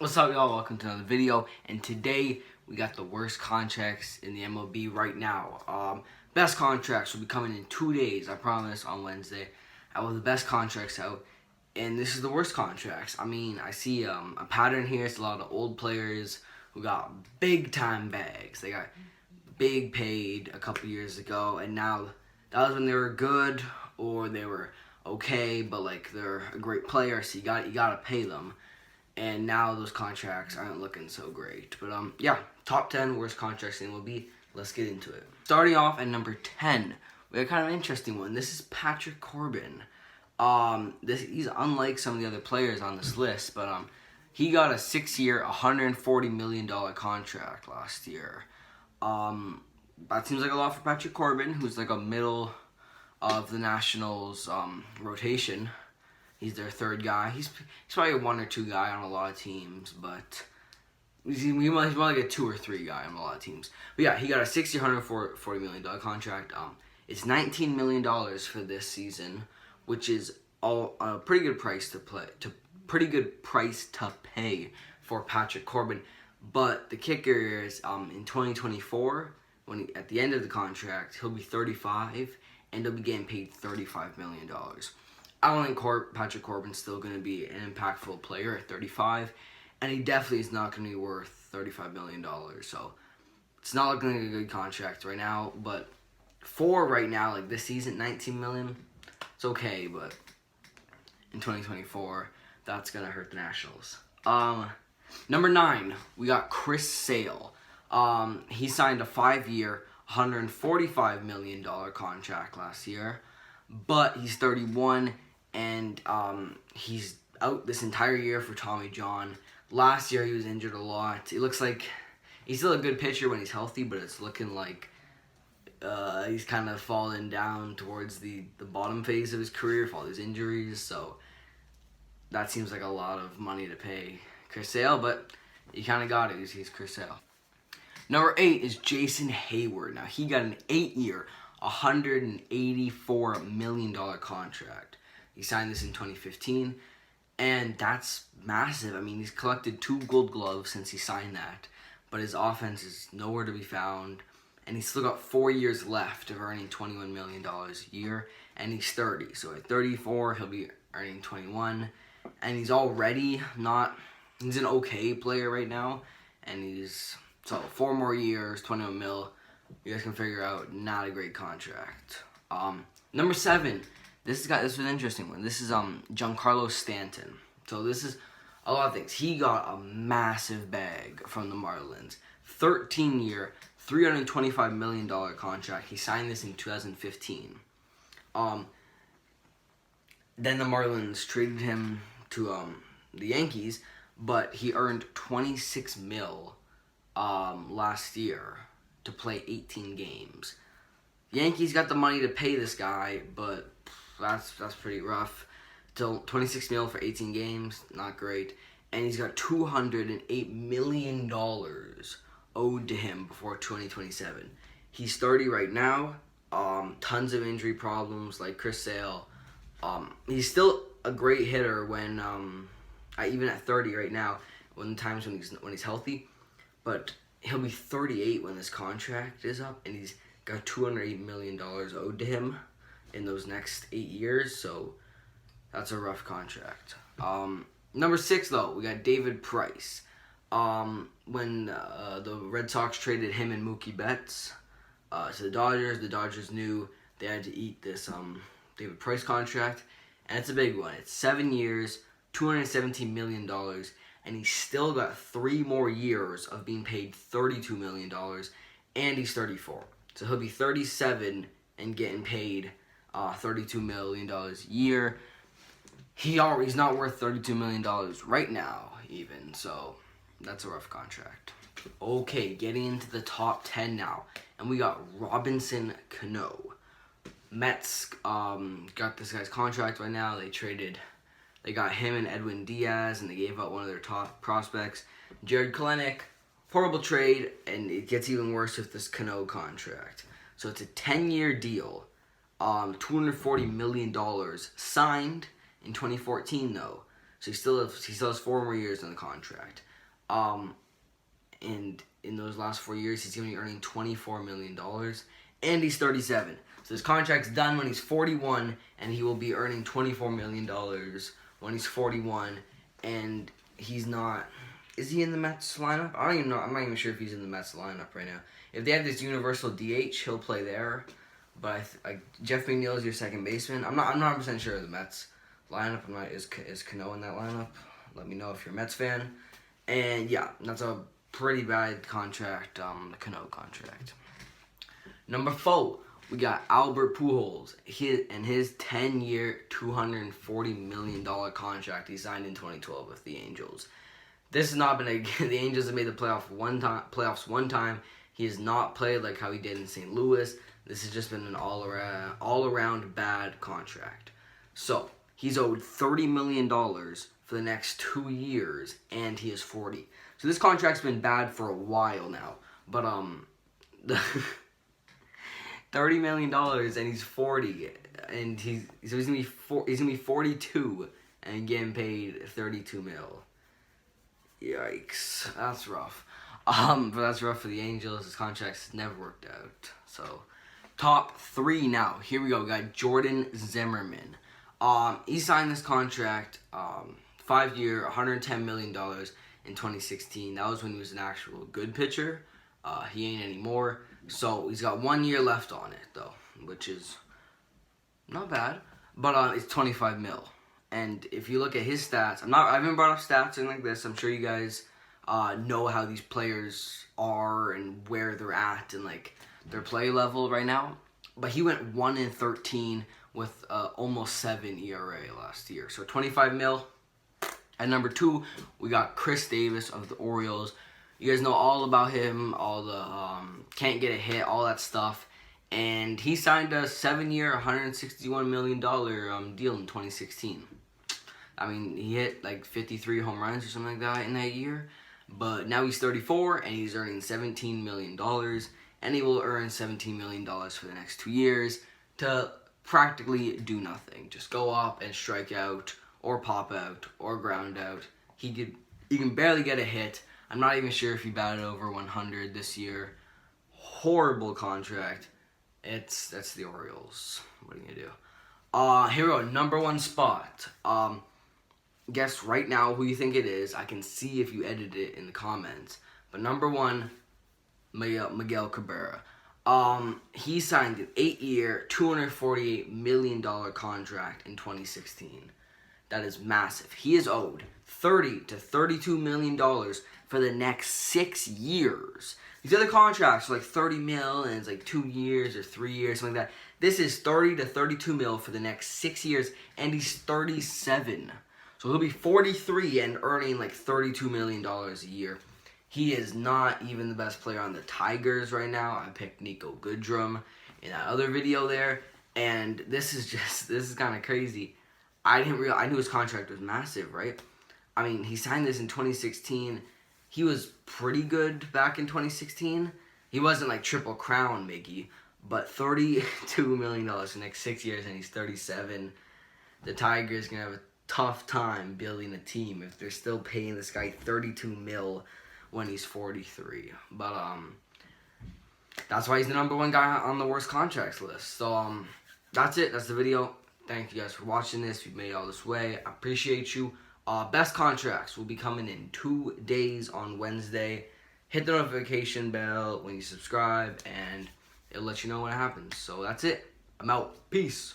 What's up, y'all? Welcome to another video. And today we got the worst contracts in the MLB right now. Best contracts will be coming in 2 days. I promise, on Wednesday. I will have the best contracts out, and this is the worst contracts. I mean, I see a pattern here. It's a lot of old players who got big time bags. They got big paid a couple years ago, and now that was when they were good or they were okay, but like they're a great player, so you gotta pay them. And now those contracts aren't looking so great. But yeah, top 10 worst contracts in MLB. Let's get into it. Starting off at number 10, we got kind of an interesting one. This is Patrick Corbin. He's unlike some of the other players on this list, but he got a 6-year, $140 million contract last year. That seems like a lot for Patrick Corbin, who's like a middle of the Nationals rotation. He's their third guy. He's probably a 1 or 2 guy on a lot of teams, but he's more like a 2 or 3 guy on a lot of teams. But yeah, he got a 6-year, $140 million contract. It's $19 million for this season, which is a pretty good price to pay for Patrick Corbin. But the kicker is in 2024, at the end of the contract, he'll be 35 and he'll be getting paid $35 million. I don't think Patrick Corbin's still going to be an impactful player at 35, and he definitely is not going to be worth $35 million. So it's not looking like a good contract right now. But for right now, like this season, $19 million, it's okay. But in 2024, that's going to hurt the Nationals. Number 9, we got Chris Sale. He signed a 5-year, $145 million contract last year, but he's 31. And he's out this entire year for Tommy John. Last year he was injured a lot. It looks like he's still a good pitcher when he's healthy, but it's looking like he's kind of fallen down towards the bottom phase of his career for all these injuries. So that seems like a lot of money to pay Chris Sale, but you kind of got it. He's Chris Sale. Number 8 is Jason Heyward. Now he got an 8-year, $184 million contract. He signed this in 2015, and that's massive. I mean, he's collected 2 Gold Gloves since he signed that, but his offense is nowhere to be found, and he's still got 4 years left of earning $21 million a year, and he's 30. So at 34, he'll be earning 21, and he's already he's an okay player right now, and so 4 more years, 21 mil. You guys can figure out, not a great contract. Number 7. This was an interesting one. This is Giancarlo Stanton. So this is a lot of things. He got a massive bag from the Marlins. 13-year, $325 million contract. He signed this in 2015. Then the Marlins traded him to the Yankees, but he earned $26 million last year to play 18 games. Yankees got the money to pay this guy, but that's pretty rough. Till $26 million for 18 games, not great. And he's got $208 million owed to him before 2027. He's 30 right now. Tons of injury problems like Chris Sale. He's still a great hitter when even at 30 right now, when he's healthy. But he'll be 38 when this contract is up, and he's got $208 million owed to him in those next 8 years, so that's a rough contract. Number 6, though, we got David Price. When the Red Sox traded him and Mookie Betts to the Dodgers knew they had to eat this David Price contract, and it's a big one. It's 7 years, $217 million, and he's still got 3 more years of being paid $32 million, and he's 34. So he'll be 37 and getting paid $32 million a year. He's not worth $32 million right now, even. So that's a rough contract. Okay, getting into the top 10 now. And we got Robinson Cano. Mets got this guy's contract right now. They got him and Edwin Diaz, and they gave up one of their top prospects, Jared Kelenic. Horrible trade, and it gets even worse with this Cano contract. So it's a 10-year deal. $240 million signed in 2014, though. So he still has 4 more years on the contract. And in those last 4 years, he's going to be earning $24 million, and he's 37. So his contract's done when he's 41, and he will be earning $24 million when he's 41, and he's not... Is he in the Mets lineup? I don't even know. I'm not even sure if he's in the Mets lineup right now. If they have this universal DH, he'll play there. But Jeff McNeil is your second baseman. I'm not 100% sure of the Mets lineup. Is Cano in that lineup? Let me know if you're a Mets fan. And yeah, that's a pretty bad contract, the Cano contract. Number 4, we got Albert Pujols. His 10-year, $240 million contract he signed in 2012 with the Angels. This has not been the Angels have made the playoffs one time. He has not played like how he did in St. Louis. This has just been an all-around bad contract. So, he's owed $30 million for the next 2 years, and he is 40. So this contract's been bad for a while now. But the $30 million, and he's 40, and he's gonna be 42 and getting paid $32 mil. Yikes, that's rough. But that's rough for the Angels. His contract's never worked out. So, top 3 now. Here we go. We got Jordan Zimmerman. He signed this contract, 5-year, $110 million in 2016. That was when he was an actual good pitcher. He ain't anymore. So, he's got 1 year left on it, though, which is not bad. But it's 25 mil. And if you look at his stats, I haven't brought up stats and like this. I'm sure you guys know how these players are and where they're at and like their play level right now. But he went 1-13 with almost 7 ERA last year. So 25 mil. At number 2, we got Chris Davis of the Orioles. You guys know all about him, all the can't get a hit, all that stuff. And he signed a 7-year, $161 million deal in 2016. I mean, he hit like 53 home runs or something like that in that year. But now he's 34 and he's earning $17 million. And he will earn $17 million for the next 2 years to practically do nothing. Just go up and strike out or pop out or ground out. He can barely get a hit. I'm not even sure if he batted over 100 this year. Horrible contract. That's the Orioles. What are you gonna do? Here we go. Number 1 spot. Guess right now who you think it is. I can see if you edited it in the comments. But number 1, Miguel Cabrera. He signed an 8-year, $248 million contract in 2016. That is massive. He is owed $30 to $32 million for the next 6 years. These other contracts are like 30 mil and it's like 2 years or 3 years, something like that. This is 30 to 32 mil for the next 6 years, and he's 37. So he'll be 43 and earning like $32 million a year. He is not even the best player on the Tigers right now. I picked Nico Goodrum in that other video there, and this is kind of crazy. I knew his contract was massive, right? I mean, he signed this in 2016. He was pretty good back in 2016. He wasn't like Triple Crown Mickey, but $32 million for the next 6 years, and he's 37. The Tigers gonna have a tough time building a team if they're still paying this guy 32 mil when he's 43. But that's why he's the number 1 guy on the worst contracts list. So that's it. That's the video. Thank you guys for watching this. You've made it all this way. I appreciate you. Best contracts will be coming in 2 days on Wednesday. Hit the notification bell when you subscribe, and it'll let you know when it happens. So that's it. I'm out. Peace.